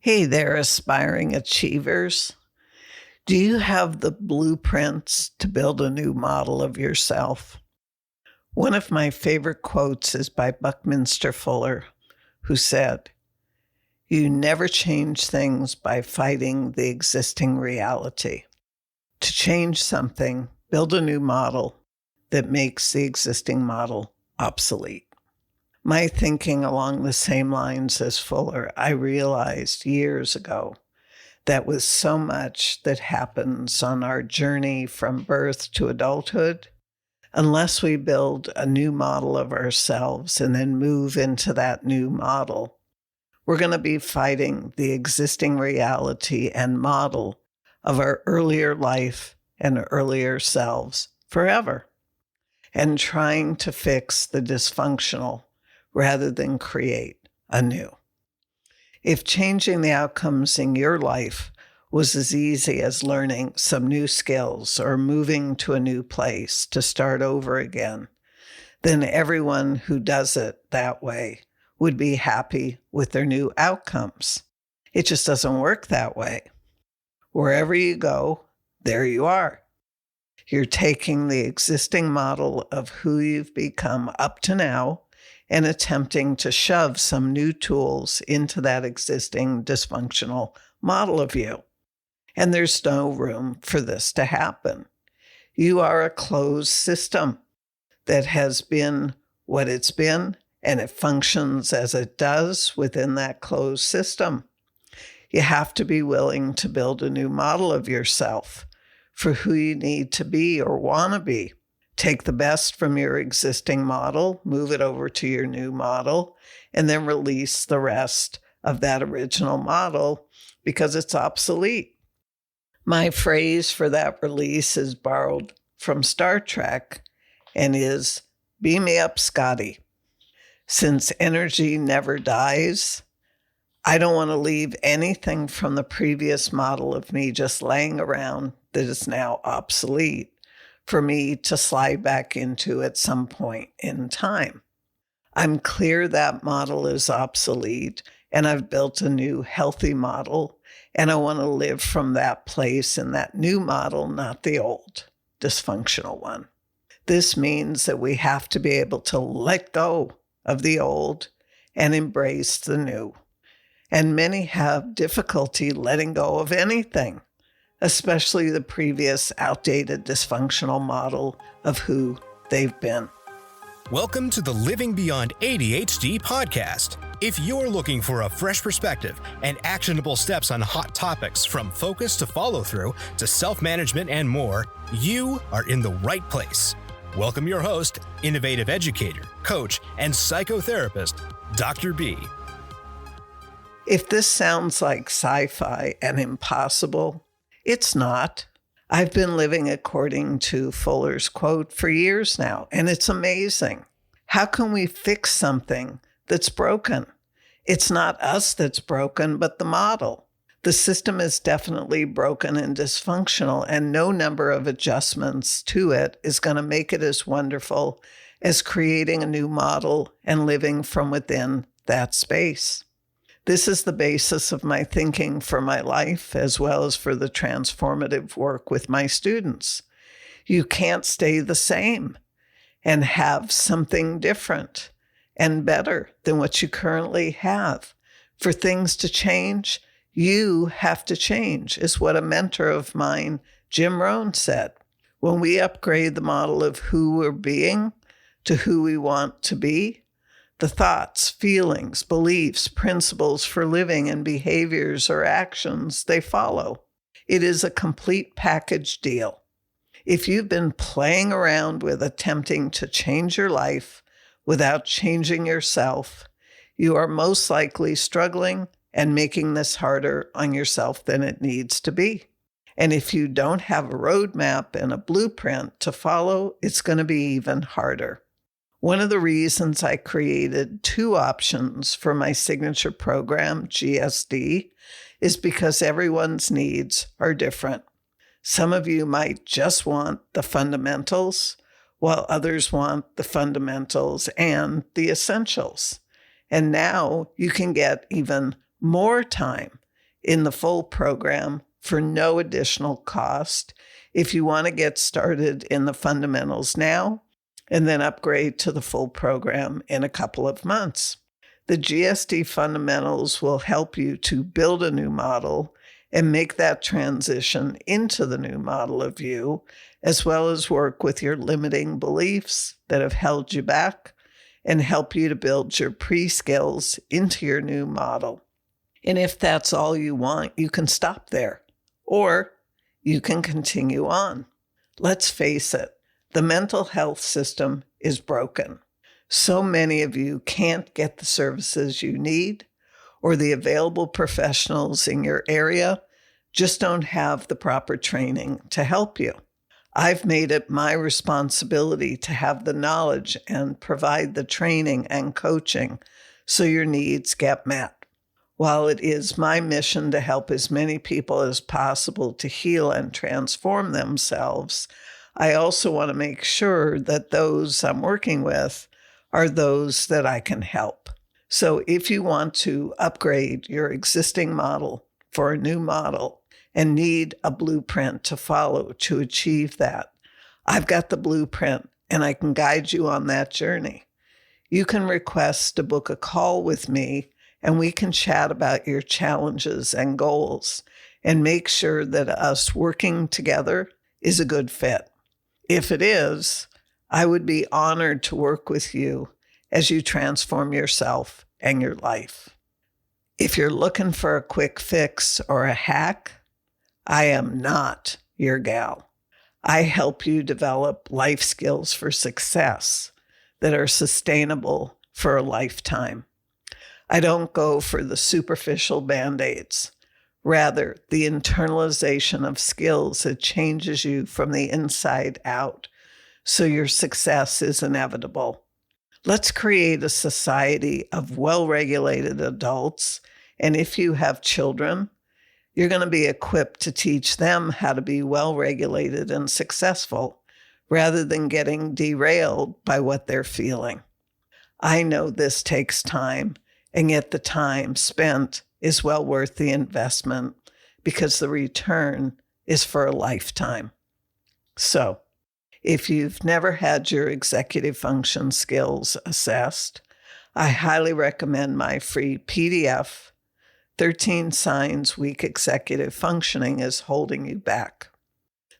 Hey there, aspiring achievers. Do you have the blueprints to build a new model of yourself? One of my favorite quotes is by Buckminster Fuller, who said, "You never change things by fighting the existing reality. To change something, build a new model that makes the existing model obsolete." My thinking along the same lines as Fuller, I realized years ago that with so much that happens on our journey from birth to adulthood, unless we build a new model of ourselves and then move into that new model, we're going to be fighting the existing reality and model of our earlier life and earlier selves forever, and trying to fix the dysfunctional rather than create anew. If changing the outcomes in your life was as easy as learning some new skills or moving to a new place to start over again, then everyone who does it that way would be happy with their new outcomes. It just doesn't work that way. Wherever you go, there you are. You're taking the existing model of who you've become up to now and attempting to shove some new tools into that existing dysfunctional model of you. And there's no room for this to happen. You are a closed system that has been what it's been, and it functions as it does within that closed system. You have to be willing to build a new model of yourself for who you need to be or want to be. Take the best from your existing model, move it over to your new model, and then release the rest of that original model because it's obsolete. My phrase for that release is borrowed from Star Trek and is, "Beam me up, Scottie." Since energy never dies, I don't want to leave anything from the previous model of me just laying around that is now obsolete for me to slide back into at some point in time. I'm clear that model is obsolete, and I've built a new healthy model, and I want to live from that place in that new model, not the old dysfunctional one. This means that we have to be able to let go of the old and embrace the new. And many have difficulty letting go of anything, especially the previous outdated dysfunctional model of who they've been. Welcome to the Living Beyond ADHD podcast. If you're looking for a fresh perspective and actionable steps on hot topics from focus to follow-through to self-management and more, you are in the right place. Welcome your host, innovative educator, coach, and psychotherapist, Dr. B. If this sounds like sci-fi and impossible, it's not. I've been living according to Fuller's quote for years now, and it's amazing. How can we fix something that's broken? It's not us that's broken, but the model. The system is definitely broken and dysfunctional, and no number of adjustments to it is going to make it as wonderful as creating a new model and living from within that space. This is the basis of my thinking for my life, as well as for the transformative work with my students. You can't stay the same and have something different and better than what you currently have. For things to change, you have to change, is what a mentor of mine, Jim Rohn, said. When we upgrade the model of who we're being to who we want to be, the thoughts, feelings, beliefs, principles for living, and behaviors or actions, they follow. It is a complete package deal. If you've been playing around with attempting to change your life without changing yourself, you are most likely struggling and making this harder on yourself than it needs to be. And if you don't have a roadmap and a blueprint to follow, it's going to be even harder. One of the reasons I created 2 options for my signature program, GSD, is because everyone's needs are different. Some of you might just want the fundamentals, while others want the fundamentals and the essentials. And now you can get even more time in the full program for no additional cost if you want to get started in the fundamentals now and then upgrade to the full program in a couple of months. The GSD fundamentals will help you to build a new model and make that transition into the new model of you, as well as work with your limiting beliefs that have held you back and help you to build your pre-skills into your new model. And if that's all you want, you can stop there, or you can continue on. Let's face it, the mental health system is broken. So many of you can't get the services you need, or the available professionals in your area just don't have the proper training to help you. I've made it my responsibility to have the knowledge and provide the training and coaching so your needs get met. While it is my mission to help as many people as possible to heal and transform themselves, I also want to make sure that those I'm working with are those that I can help. So if you want to upgrade your existing model for a new model and need a blueprint to follow to achieve that, I've got the blueprint and I can guide you on that journey. You can request to book a call with me and we can chat about your challenges and goals and make sure that us working together is a good fit. If it is, I would be honored to work with you as you transform yourself and your life. If you're looking for a quick fix or a hack, I am not your gal. I help you develop life skills for success that are sustainable for a lifetime. I don't go for the superficial band-aids. Rather, the internalization of skills that changes you from the inside out, so your success is inevitable. Let's create a society of well-regulated adults, and if you have children, you're going to be equipped to teach them how to be well-regulated and successful, rather than getting derailed by what they're feeling. I know this takes time, and yet the time spent is well worth the investment because the return is for a lifetime. So, if you've never had your executive function skills assessed, I highly recommend my free PDF, 13 Signs Weak Executive Functioning is Holding You Back.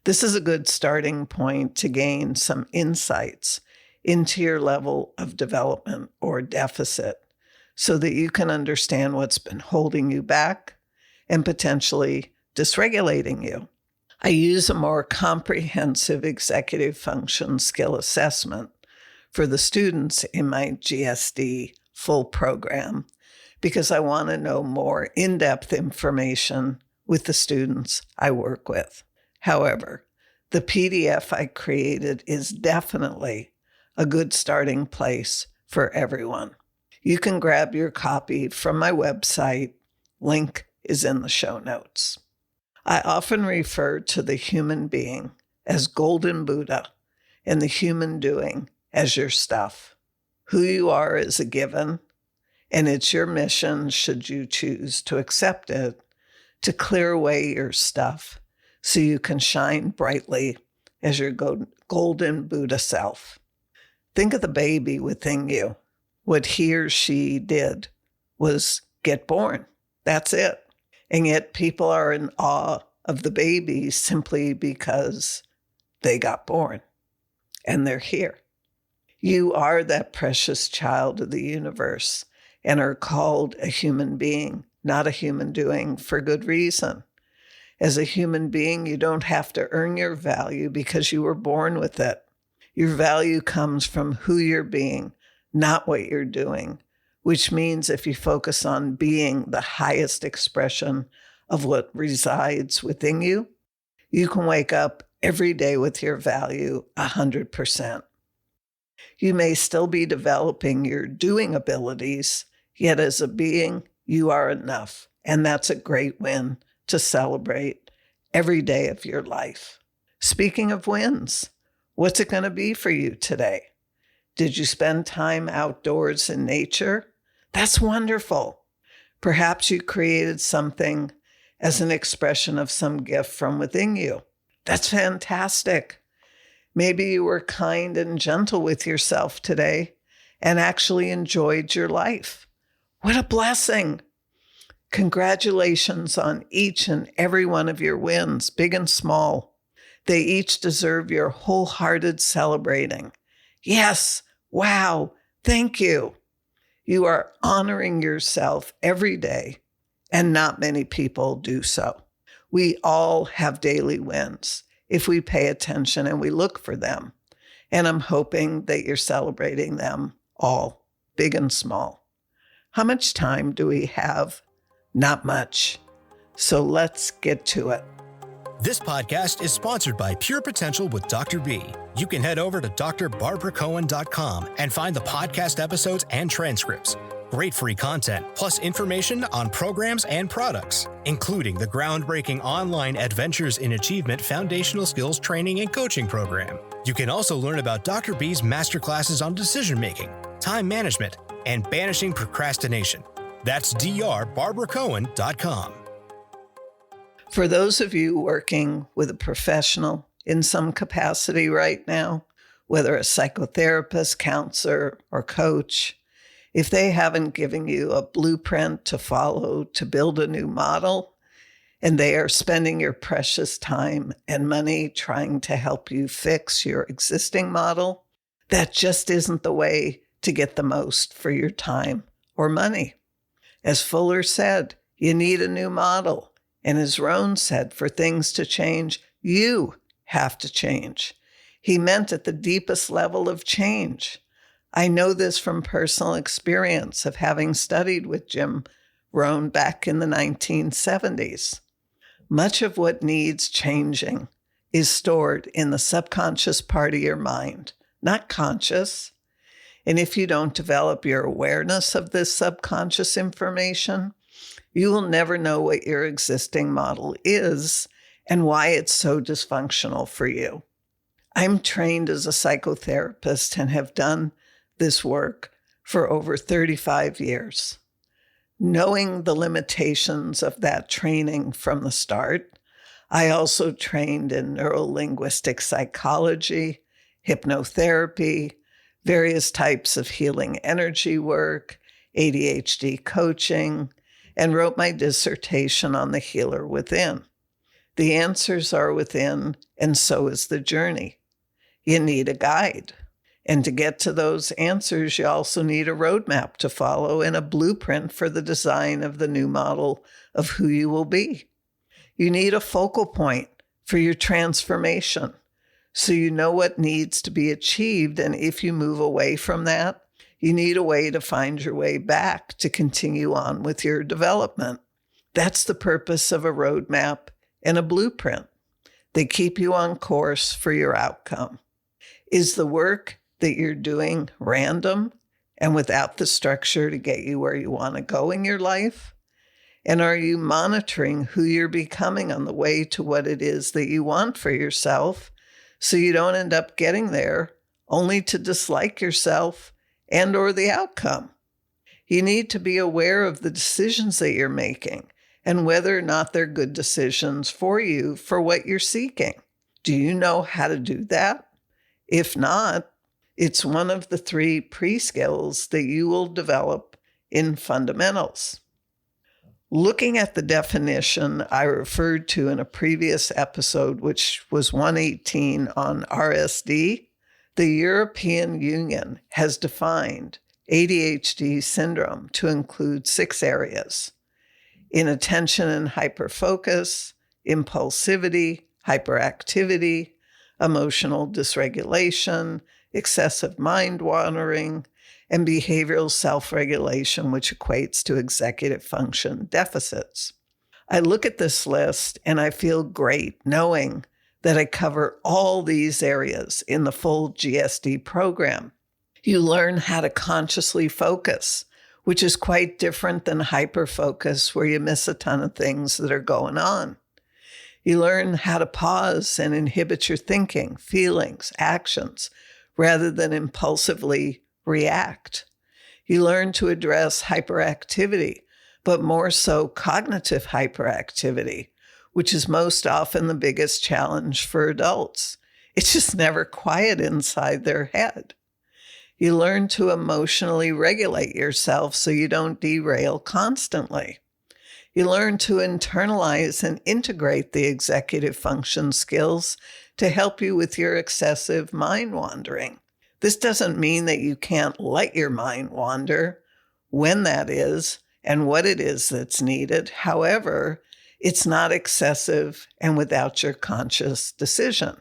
This is a good starting point to gain some insights into your level of development or deficit so that you can understand what's been holding you back and potentially dysregulating you. I use a more comprehensive executive function skill assessment for the students in my GSD full program because I want to know more in-depth information with the students I work with. However, the PDF I created is definitely a good starting place for everyone. You can grab your copy from my website. Link is in the show notes. I often refer to the human being as Golden Buddha and the human doing as your stuff. Who you are is a given, and it's your mission, should you choose to accept it, to clear away your stuff so you can shine brightly as your Golden Buddha self. Think of the baby within you. What he or she did was get born. That's it. And yet people are in awe of the baby simply because they got born and they're here. You are that precious child of the universe and are called a human being, not a human doing, for good reason. As a human being, you don't have to earn your value because you were born with it. Your value comes from who you're being, not what you're doing, which means if you focus on being the highest expression of what resides within you, you can wake up every day with your value 100%. You may still be developing your doing abilities, yet as a being, you are enough. And that's a great win to celebrate every day of your life. Speaking of wins, what's it going to be for you today? Did you spend time outdoors in nature? That's wonderful. Perhaps you created something as an expression of some gift from within you. That's fantastic. Maybe you were kind and gentle with yourself today and actually enjoyed your life. What a blessing. Congratulations on each and every one of your wins, big and small. They each deserve your wholehearted celebrating. Yes, wow, thank you. You are honoring yourself every day, and not many people do so. We all have daily wins if we pay attention and we look for them. And I'm hoping that you're celebrating them all, big and small. How much time do we have? Not much. So let's get to it. This podcast is sponsored by Pure Potential with Dr. B. You can head over to drbarbaracohen.com and find the podcast episodes and transcripts. Great free content, plus information on programs and products, including the groundbreaking online Adventures in Achievement Foundational Skills Training and Coaching Program. You can also learn about Dr. B's masterclasses on decision-making, time management, and banishing procrastination. That's drbarbaracohen.com. For those of you working with a professional in some capacity right now, whether a psychotherapist, counselor, or coach, if they haven't given you a blueprint to follow to build a new model, and they are spending your precious time and money trying to help you fix your existing model, that just isn't the way to get the most for your time or money. As Fuller said, you need a new model. And as Rohn said, for things to change, you have to change. He meant at the deepest level of change. I know this from personal experience of having studied with Jim Rohn back in the 1970s. Much of what needs changing is stored in the subconscious part of your mind, not conscious. And if you don't develop your awareness of this subconscious information, you will never know what your existing model is and why it's so dysfunctional for you. I'm trained as a psychotherapist and have done this work for over 35 years. Knowing the limitations of that training from the start, I also trained in neuro-linguistic psychology, hypnotherapy, various types of healing energy work, ADHD coaching, and wrote my dissertation on the healer within. The answers are within, and so is the journey. You need a guide. And to get to those answers, you also need a roadmap to follow and a blueprint for the design of the new model of who you will be. You need a focal point for your transformation, so you know what needs to be achieved, and if you move away from that, you need a way to find your way back to continue on with your development. That's the purpose of a roadmap and a blueprint. They keep you on course for your outcome. Is the work that you're doing random and without the structure to get you where you want to go in your life? And are you monitoring who you're becoming on the way to what it is that you want for yourself, so you don't end up getting there only to dislike yourself and or the outcome? You need to be aware of the decisions that you're making and whether or not they're good decisions for you for what you're seeking. Do you know how to do that? If not, it's one of the 3 pre-skills that you will develop in fundamentals. Looking at the definition I referred to in a previous episode, which was 118 on RSD, the European Union has defined ADHD syndrome to include 6 areas: inattention and hyperfocus, impulsivity, hyperactivity, emotional dysregulation, excessive mind wandering, and behavioral self-regulation, which equates to executive function deficits. I look at this list and I feel great knowing that I cover all these areas in the full GSD program. You learn how to consciously focus, which is quite different than hyperfocus, where you miss a ton of things that are going on. You learn how to pause and inhibit your thinking, feelings, actions, rather than impulsively react. You learn to address hyperactivity but more so cognitive hyperactivity, which is most often the biggest challenge for adults. It's just never quiet inside their head. You learn to emotionally regulate yourself so you don't derail constantly. You learn to internalize and integrate the executive function skills to help you with your excessive mind wandering. This doesn't mean that you can't let your mind wander, when that is, and what it is that's needed. However, it's not excessive and without your conscious decision.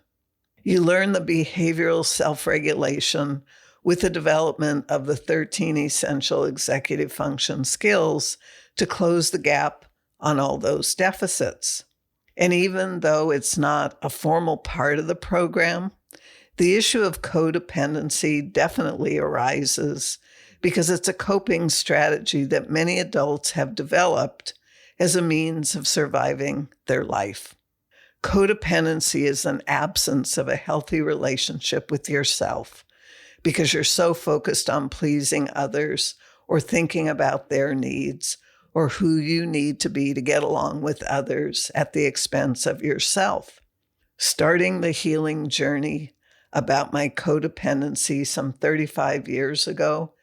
You learn the behavioral self-regulation with the development of the 13 essential executive function skills to close the gap on all those deficits. And even though it's not a formal part of the program, the issue of codependency definitely arises because it's a coping strategy that many adults have developed as a means of surviving their life. Codependency is an absence of a healthy relationship with yourself because you're so focused on pleasing others or thinking about their needs or who you need to be to get along with others at the expense of yourself. Starting the healing journey about my codependency some 35 years ago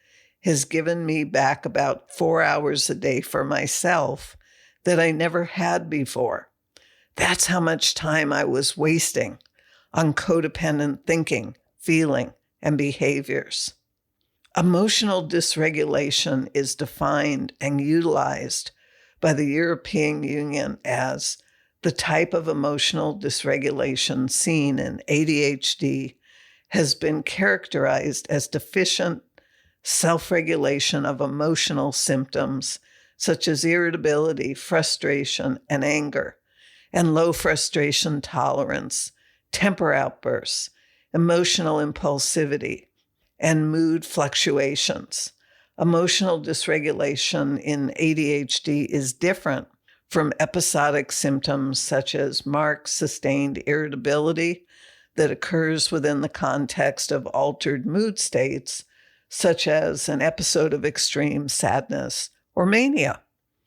has given me back about 4 hours a day for myself that I never had before. That's how much time I was wasting on codependent thinking, feeling, and behaviors. Emotional dysregulation is defined and utilized by the European Union as the type of emotional dysregulation seen in ADHD has been characterized as deficient self-regulation of emotional symptoms such as irritability, frustration, and anger, and low frustration tolerance, temper outbursts, emotional impulsivity, and mood fluctuations. Emotional dysregulation in ADHD is different from episodic symptoms such as marked sustained irritability that occurs within the context of altered mood states, such as an episode of extreme sadness or mania.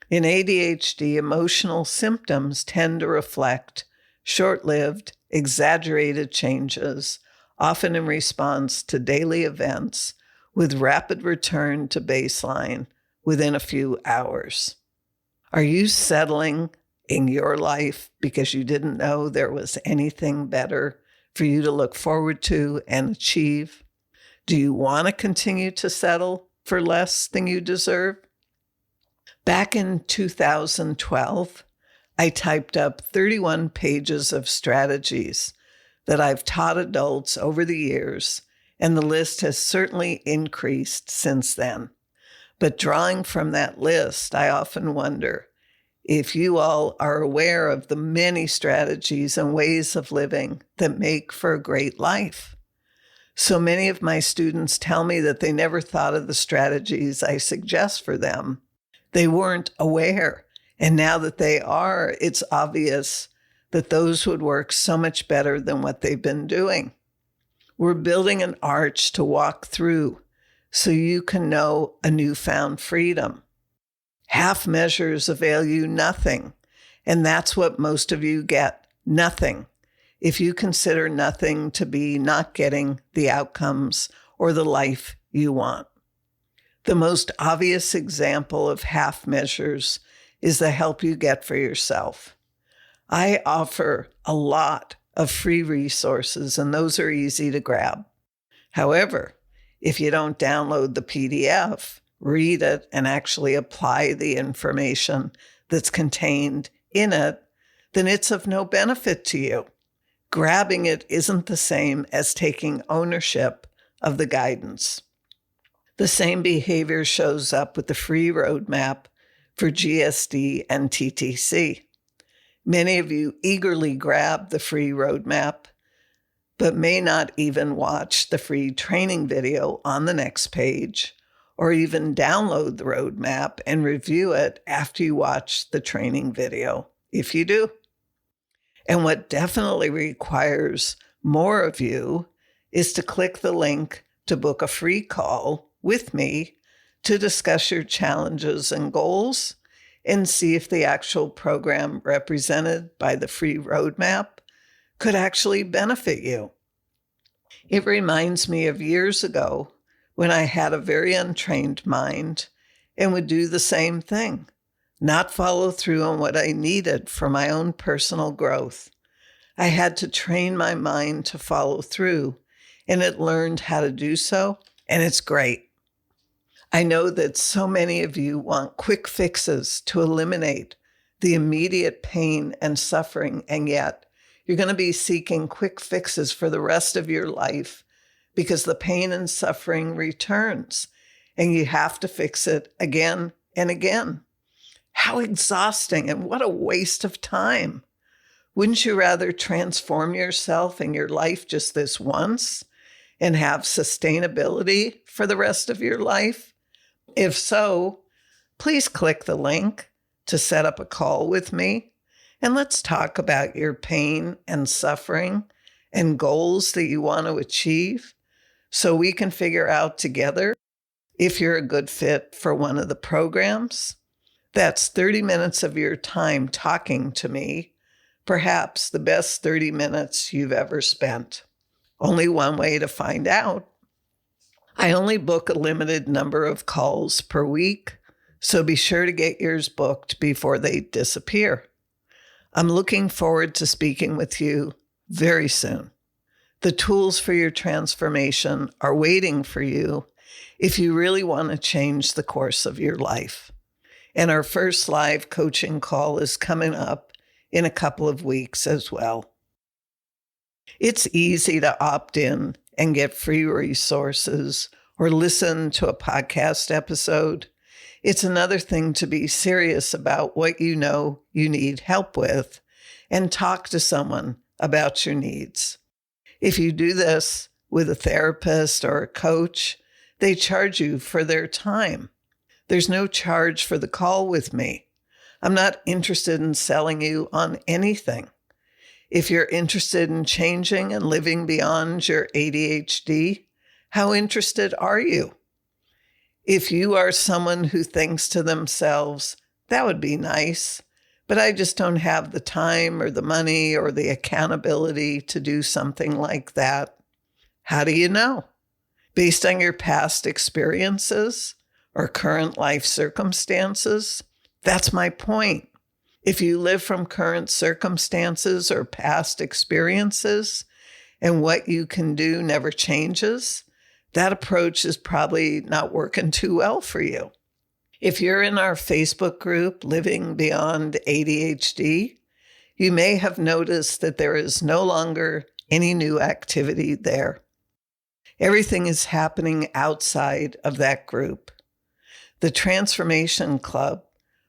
In ADHD, emotional symptoms tend to reflect short-lived, exaggerated changes, often in response to daily events, with rapid return to baseline within a few hours. Are you settling in your life because you didn't know there was anything better for you to look forward to and achieve? Do you want to continue to settle for less than you deserve? Back in 2012, I typed up 31 pages of strategies that I've taught adults over the years, and the list has certainly increased since then. But drawing from that list, I often wonder if you all are aware of the many strategies and ways of living that make for a great life. So many of my students tell me that they never thought of the strategies I suggest for them. They weren't aware. And now that they are, it's obvious that those would work so much better than what they've been doing. We're building an arch to walk through so you can know a newfound freedom. Half measures avail you nothing, and that's what most of you get, nothing, if you consider nothing to be not getting the outcomes or the life you want. The most obvious example of half measures is the help you get for yourself. I offer a lot of free resources, and those are easy to grab. However, if you don't download the PDF, read it, and actually apply the information that's contained in it, then it's of no benefit to you. Grabbing it isn't the same as taking ownership of the guidance. The same behavior shows up with the free roadmap for GSD and TTC. Many of you eagerly grab the free roadmap, but may not even watch the free training video on the next page, or even download the roadmap and review it after you watch the training video, if you do. And what definitely requires more of you is to click the link to book a free call with me to discuss your challenges and goals and see if the actual program represented by the free roadmap could actually benefit you. It reminds me of years ago when I had a very untrained mind and would do the same thing, not follow through on what I needed for my own personal growth. I had to train my mind to follow through, and it learned how to do so, and it's great. I know that so many of you want quick fixes to eliminate the immediate pain and suffering, and yet you're going to be seeking quick fixes for the rest of your life because the pain and suffering returns, and you have to fix it again and again. How exhausting, and what a waste of time. Wouldn't you rather transform yourself and your life just this once and have sustainability for the rest of your life? If so, please click the link to set up a call with me, and let's talk about your pain and suffering and goals that you want to achieve so we can figure out together if you're a good fit for one of the programs. That's 30 minutes of your time talking to me, perhaps the best 30 minutes you've ever spent. Only one way to find out. I only book a limited number of calls per week, so be sure to get yours booked before they disappear. I'm looking forward to speaking with you very soon. The tools for your transformation are waiting for you if you really want to change the course of your life. And our first live coaching call is coming up in a couple of weeks as well. It's easy to opt in and get free resources or listen to a podcast episode. It's another thing to be serious about what you know you need help with and talk to someone about your needs. If you do this with a therapist or a coach, they charge you for their time. There's no charge for the call with me. I'm not interested in selling you on anything. If you're interested in changing and living beyond your ADHD, how interested are you? If you are someone who thinks to themselves, that would be nice, but I just don't have the time or the money or the accountability to do something like that, how do you know? Based on your past experiences or current life circumstances? That's my point. If you live from current circumstances or past experiences and what you can do never changes, that approach is probably not working too well for you. If you're in our Facebook group, Living Beyond ADHD, you may have noticed that there is no longer any new activity there. Everything is happening outside of that group. The Transformation Club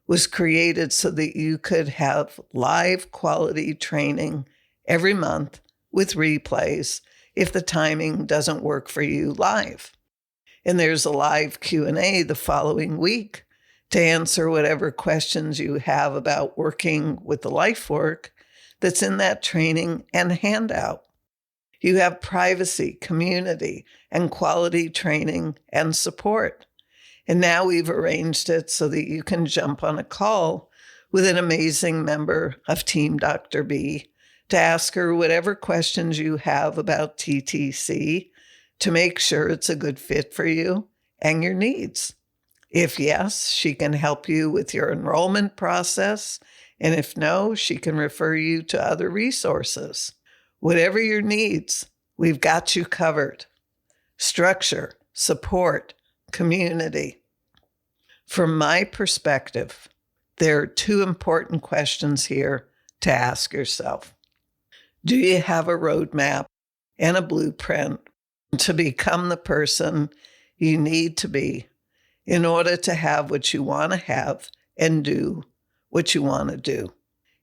was created so that you could have live quality training every month with replays if the timing doesn't work for you live. And there's a live Q&A the following week to answer whatever questions you have about working with the life work that's in that training and handout. You have privacy, community, and quality training and support. And now we've arranged it so that you can jump on a call with an amazing member of Team Dr. B to ask her whatever questions you have about TTC to make sure it's a good fit for you and your needs. If yes, she can help you with your enrollment process. And if no, she can refer you to other resources. Whatever your needs, we've got you covered. Structure, support, community. From my perspective, there are two important questions here to ask yourself. Do you have a roadmap and a blueprint to become the person you need to be in order to have what you want to have and do what you want to do?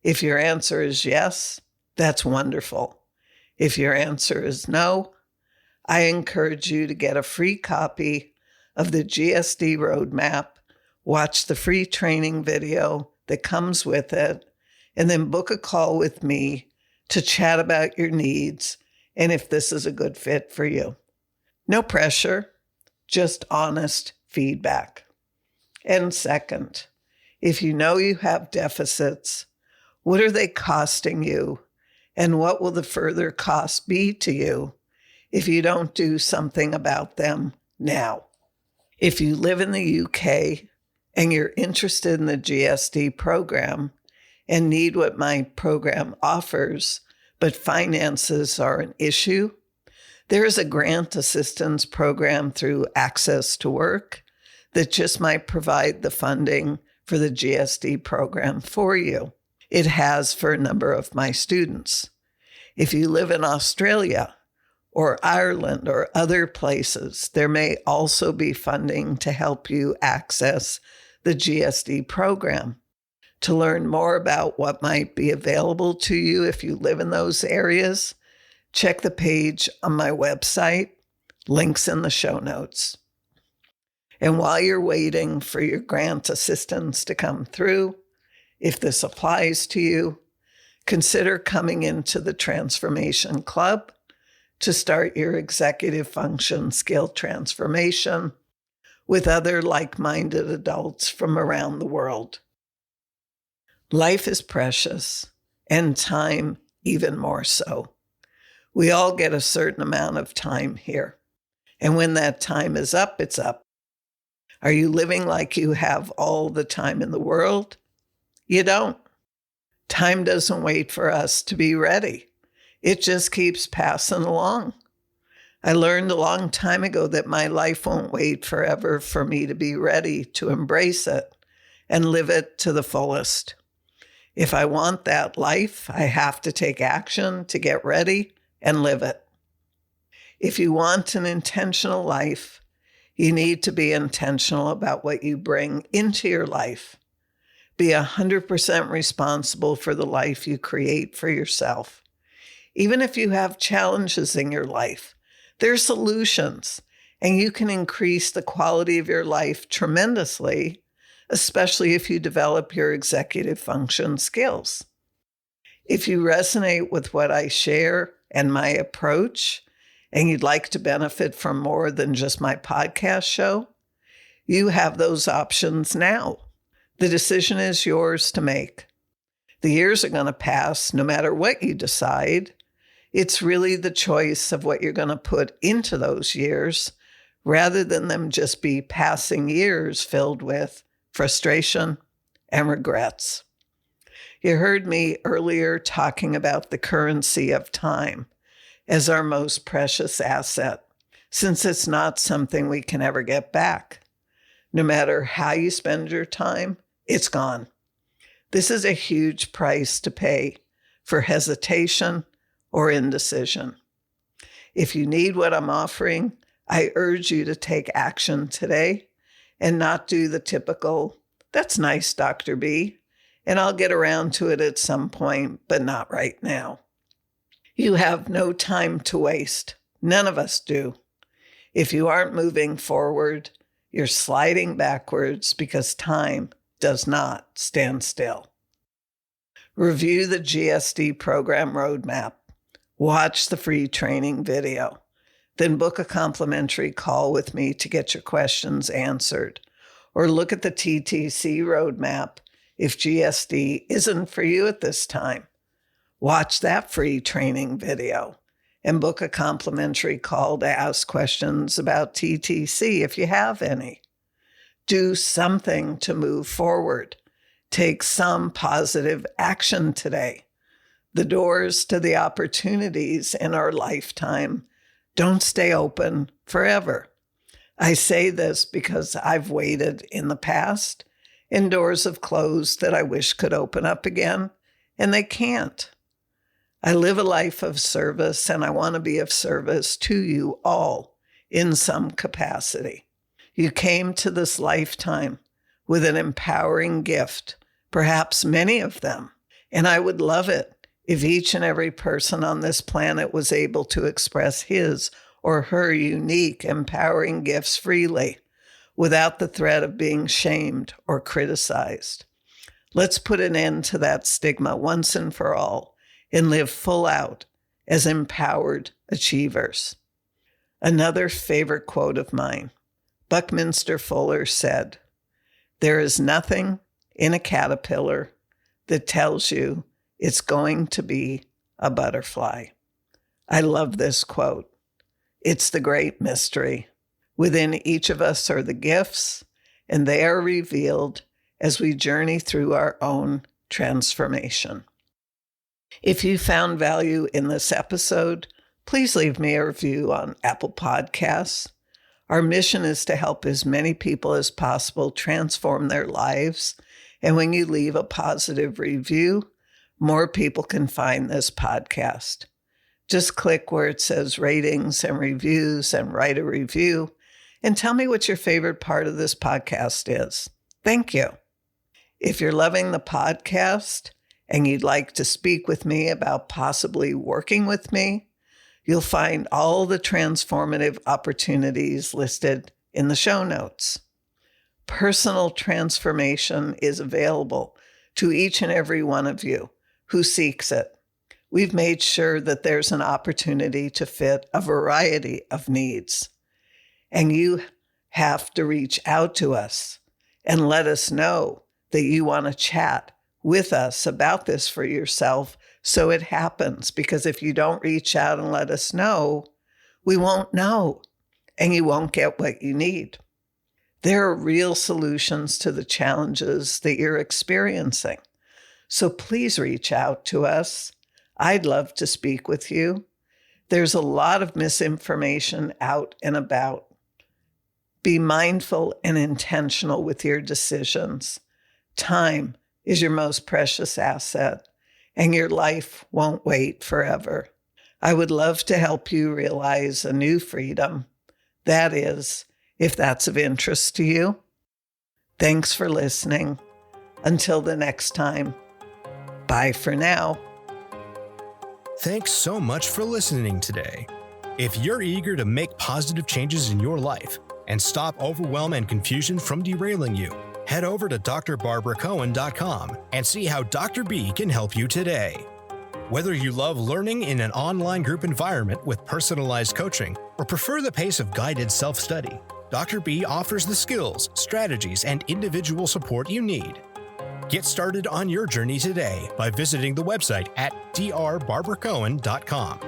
If your answer is yes, that's wonderful. If your answer is no, I encourage you to get a free copy of the GSD roadmap, watch the free training video that comes with it, and then book a call with me to chat about your needs and if this is a good fit for you. No pressure, just honest feedback. And second, If you know you have deficits, what are they costing you? And what will the further cost be to you if you don't do something about them now? If you live in the UK and you're interested in the GSD program and need what my program offers, but finances are an issue, there is a grant assistance program through Access to Work that just might provide the funding for the GSD program for you. It has for a number of my students. If you live in Australia or Ireland or other places, there may also be funding to help you access the GSD program. To learn more about what might be available to you if you live in those areas, check the page on my website, links in the show notes. And while you're waiting for your grant assistance to come through, if this applies to you, consider coming into the Transformation Club to start your executive function skill transformation with other like-minded adults from around the world. Life is precious, and time even more so. We all get a certain amount of time here, and when that time is up, it's up. Are you living like you have all the time in the world? You don't. Time doesn't wait for us to be ready. It just keeps passing along. I learned a long time ago that my life won't wait forever for me to be ready to embrace it and live it to the fullest. If I want that life, I have to take action to get ready and live it. If you want an intentional life, you need to be intentional about what you bring into your life. Be 100% responsible for the life you create for yourself. Even if you have challenges in your life, there are solutions, and you can increase the quality of your life tremendously, especially if you develop your executive function skills. If you resonate with what I share and my approach, and you'd like to benefit from more than just my podcast show, you have those options now. The decision is yours to make. The years are going to pass no matter what you decide. It's really the choice of what you're going to put into those years rather than them just be passing years filled with frustration and regrets. You heard me earlier talking about the currency of time as our most precious asset, since it's not something we can ever get back. No matter how you spend your time, it's gone. This is a huge price to pay for hesitation or indecision. If you need what I'm offering, I urge you to take action today and not do the typical, "That's nice, Dr. B, and I'll get around to it at some point, but not right now." You have no time to waste. None of us do. If you aren't moving forward, you're sliding backwards because time does not stand still. Review the GSD program roadmap. Watch the free training video. Then book a complimentary call with me to get your questions answered. Or look at the TTC roadmap if GSD isn't for you at this time. Watch that free training video and book a complimentary call to ask questions about TTC if you have any. Do something to move forward. Take some positive action today. The doors to the opportunities in our lifetime don't stay open forever. I say this because I've waited in the past, and doors have closed that I wish could open up again, and they can't. I live a life of service, and I want to be of service to you all in some capacity. You came to this lifetime with an empowering gift, perhaps many of them, and I would love it if each and every person on this planet was able to express his or her unique, empowering gifts freely without the threat of being shamed or criticized. Let's put an end to that stigma once and for all and live full out as empowered achievers. Another favorite quote of mine, Buckminster Fuller said, "There is nothing in a caterpillar that tells you it's going to be a butterfly. I love this quote. It's the great mystery. Within each of us are the gifts, and they are revealed as we journey through our own transformation. If you found value in this episode, please leave me a review on Apple Podcasts. Our mission is to help as many people as possible transform their lives. And when you leave a positive review, more people can find this podcast. Just click where it says ratings and reviews and write a review and tell me what your favorite part of this podcast is. Thank you. If you're loving the podcast and you'd like to speak with me about possibly working with me, you'll find all the transformative opportunities listed in the show notes. Personal transformation is available to each and every one of you who seeks it. We've made sure that there's an opportunity to fit a variety of needs. And you have to reach out to us and let us know that you want to chat with us about this for yourself so it happens. Because if you don't reach out and let us know, we won't know and you won't get what you need. There are real solutions to the challenges that you're experiencing. So please reach out to us. I'd love to speak with you. There's a lot of misinformation out and about. Be mindful and intentional with your decisions. Time is your most precious asset, and your life won't wait forever. I would love to help you realize a new freedom. That is, if that's of interest to you. Thanks for listening. Until the next time. Bye for now. Thanks so much for listening today. If you're eager to make positive changes in your life and stop overwhelm and confusion from derailing you, head over to drbarbaracohen.com and see how Dr. B can help you today. Whether you love learning in an online group environment with personalized coaching or prefer the pace of guided self-study, Dr. B offers the skills, strategies, and individual support you need. Get started on your journey today by visiting the website at drbarbaracohen.com.